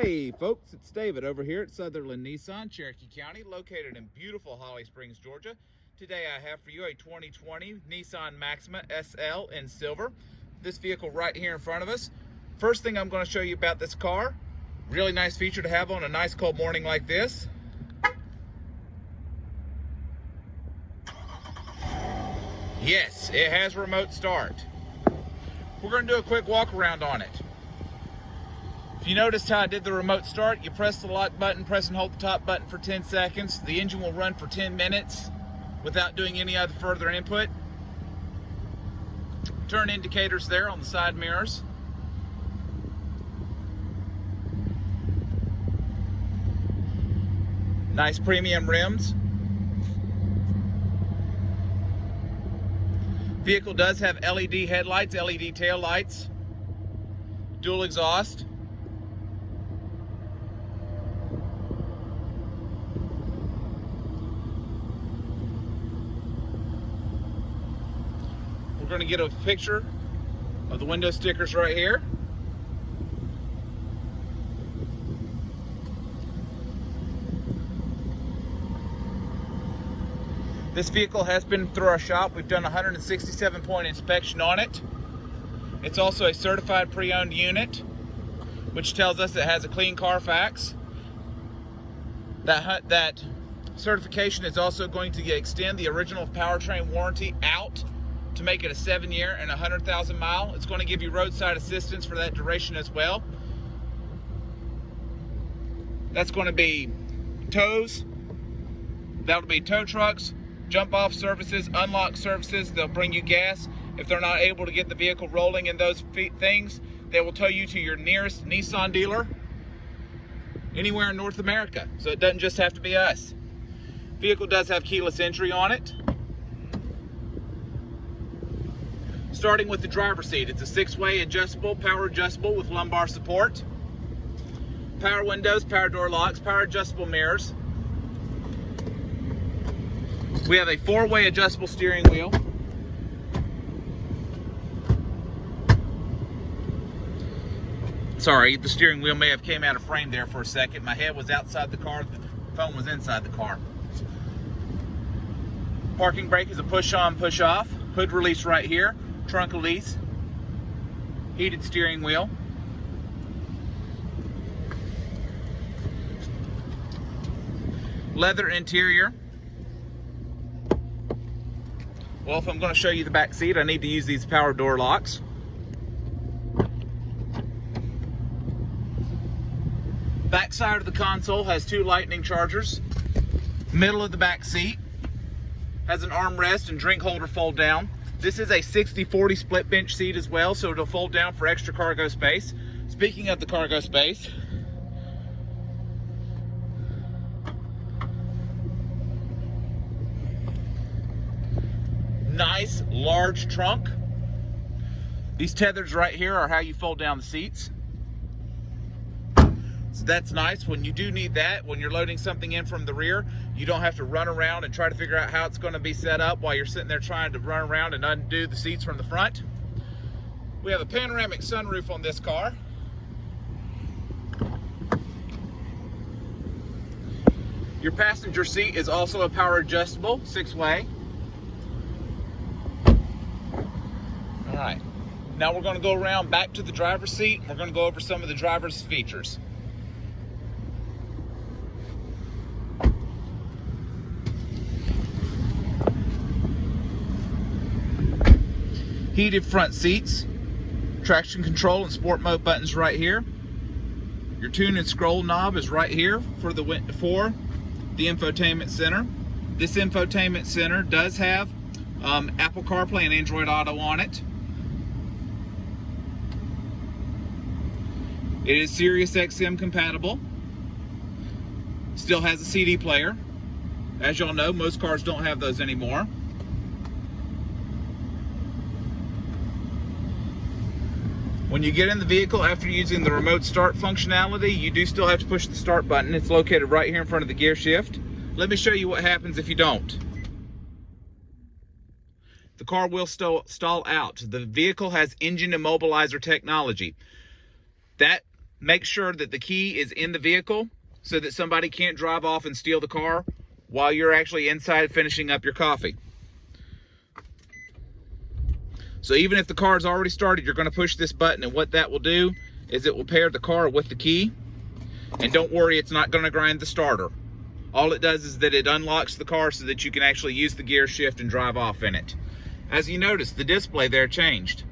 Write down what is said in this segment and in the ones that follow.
Hey folks, it's David over here at Sutherlin Nissan, Cherokee County, located in beautiful Holly Springs, Georgia. Today I have for you a 2020 Nissan Maxima SL in silver. This vehicle right here in front of us. First thing I'm going to show you about this car, really nice feature to have on a nice cold morning like this. Yes, it has remote start. We're going to do a quick walk around on it. If you noticed how I did the remote start, you press the lock button, press and hold the top button for 10 seconds. The engine will run for 10 minutes without doing any other further input. Turn indicators there on the side mirrors. Nice premium rims. Vehicle does have LED headlights, LED tail lights, dual exhaust. We're going to get a picture of the window stickers right here. This vehicle has been through our shop. We've done a 167-point inspection on it. It's also a certified pre-owned unit, which tells us it has a clean Carfax. That certification is also going to extend the original powertrain warranty out to make it a 7-year and 100,000 mile. It's going to give you roadside assistance for that duration as well. That's going to be tows. That'll be tow trucks, jump off services, unlock services. They'll bring you gas. If they're not able to get the vehicle rolling in those things, they will tow you to your nearest Nissan dealer anywhere in North America. So it doesn't just have to be us. Vehicle does have keyless entry on it. Starting with the driver's seat, it's a 6-way adjustable, power adjustable with lumbar support. Power windows, power door locks, power adjustable mirrors. We have a 4-way adjustable steering wheel. Sorry, the steering wheel may have came out of frame there for a second. My head was outside the car, the phone was inside the car. Parking brake is a push on, push off. Hood release right here. Trunk release. Heated steering wheel. Leather interior. Well, if I'm going to show you the back seat, I need to use these power door locks. Back side of the console has 2 lightning chargers. Middle of the back seat has an armrest and drink holder fold down. This is a 60-40 split bench seat as well, so it'll fold down for extra cargo space. Speaking of the cargo space, nice large trunk. These tethers right here are how you fold down the seats. So that's nice. When you do need that, when you're loading something in from the rear, you don't have to run around and try to figure out how it's going to be set up while you're sitting there trying to run around and undo the seats from the front. We have a panoramic sunroof on this car. Your passenger seat is also a power adjustable 6-way. All right, now we're going to go around back to the driver's seat and we're going to go over some of the driver's features. Heated front seats, traction control and sport mode buttons right here. Your tune and scroll knob is right here for the infotainment center. This infotainment center does have Apple CarPlay and Android Auto on it. It is Sirius XM compatible. Still has a CD player. As y'all know, most cars don't have those anymore. When you get in the vehicle after using the remote start functionality, you do still have to push the start button. It's located right here in front of the gear shift. Let me show you what happens if you don't. The car will stall out. The vehicle has engine immobilizer technology. That make sure that the key is in the vehicle so that somebody can't drive off and steal the car while you're actually inside finishing up your coffee. So even if the car is already started, you're going to push this button, and what that will do is it will pair the car with the key. And don't worry, it's not going to grind the starter. All it does is that it unlocks the car so that you can actually use the gear shift and drive off in it. As you notice, the display there changed.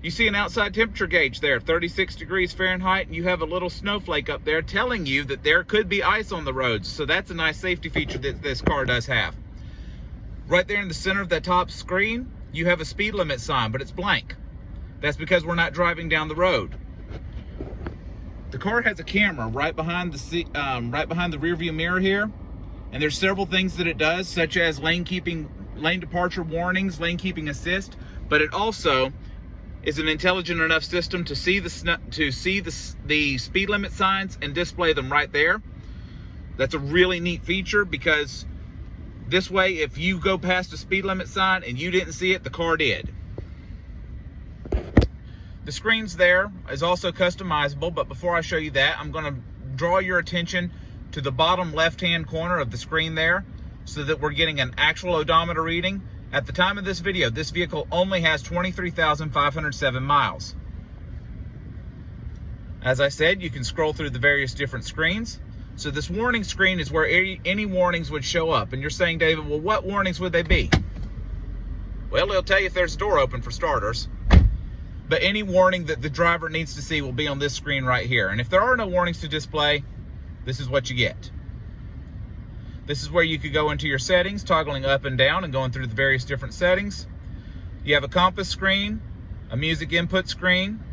You see an outside temperature gauge there, 36 degrees Fahrenheit, and you have a little snowflake up there telling you that there could be ice on the roads. So that's a nice safety feature that this car does have. Right there in the center of that top screen, you have a speed limit sign, but it's blank. That's because we're not driving down the road. The car has a camera right behind the rear view mirror here, and there's several things that it does, such as lane departure warnings, lane keeping assist, but it also is an intelligent enough system to see the speed limit signs and display them right there. That's a really neat feature, because this way, if you go past a speed limit sign and you didn't see it, the car did. The screens there is also customizable, but before I show you that, I'm going to draw your attention to the bottom left-hand corner of the screen there so that we're getting an actual odometer reading. At the time of this video, this vehicle only has 23,507 miles. As I said, you can scroll through the various different screens. So this warning screen is where any warnings would show up. And you're saying, David, well, what warnings would they be? Well, it'll tell you if there's a door open, for starters. But any warning that the driver needs to see will be on this screen right here. And if there are no warnings to display, this is what you get. This is where you could go into your settings, toggling up and down and going through the various different settings. You have a compass screen, a music input screen,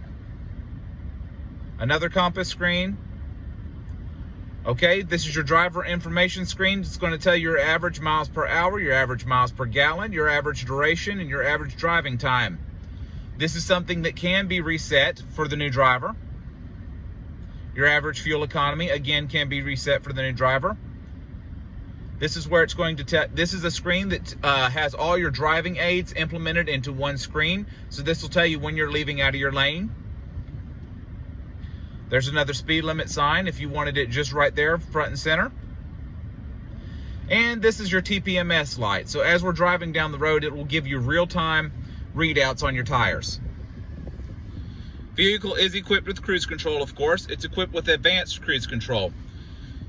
another compass screen. Okay, this is your driver information screen. It's going to tell you your average miles per hour, your average miles per gallon, your average duration, and your average driving time. This is something that can be reset for the new driver. Your average fuel economy, again, can be reset for the new driver. This is where it's going to tell. This is a screen that has all your driving aids implemented into one screen. So this will tell you when you're leaving out of your lane. There's another speed limit sign if you wanted it just right there, front and center. And this is your TPMS light. So as we're driving down the road, it will give you real-time readouts on your tires. Vehicle is equipped with cruise control, of course. It's equipped with advanced cruise control.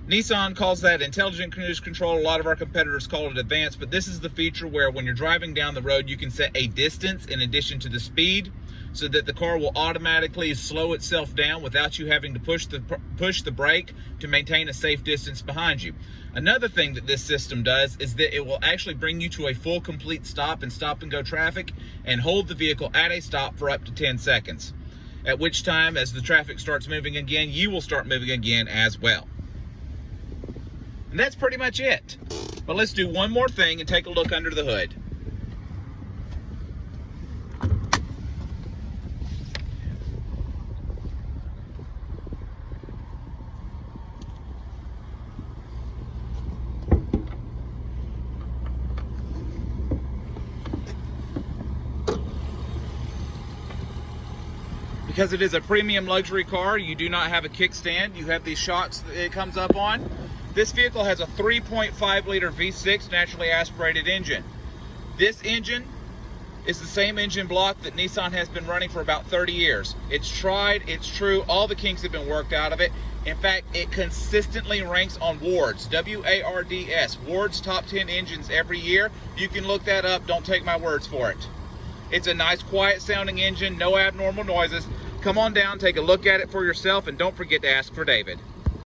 Nissan calls that intelligent cruise control. A lot of our competitors call it advanced, but this is the feature where when you're driving down the road, you can set a distance in addition to the speed so that the car will automatically slow itself down without you having to push the brake to maintain a safe distance behind you. Another thing that this system does is that it will actually bring you to a full complete stop in stop-and-go traffic and hold the vehicle at a stop for up to 10 seconds. At which time, as the traffic starts moving again, you will start moving again as well. And that's pretty much it. But let's do one more thing and take a look under the hood. Because it is a premium luxury car, you do not have a kickstand. You have these shocks that it comes up on. This vehicle has a 3.5 liter V6 naturally aspirated engine. This engine is the same engine block that Nissan has been running for about 30 years. It's tried, it's true, all the kinks have been worked out of it. In fact, it consistently ranks on Ward's, W-A-R-D-S, Ward's top 10 engines every year. You can look that up, don't take my words for it. It's a nice, quiet sounding engine, no abnormal noises. Come on down, take a look at it for yourself, and don't forget to ask for David.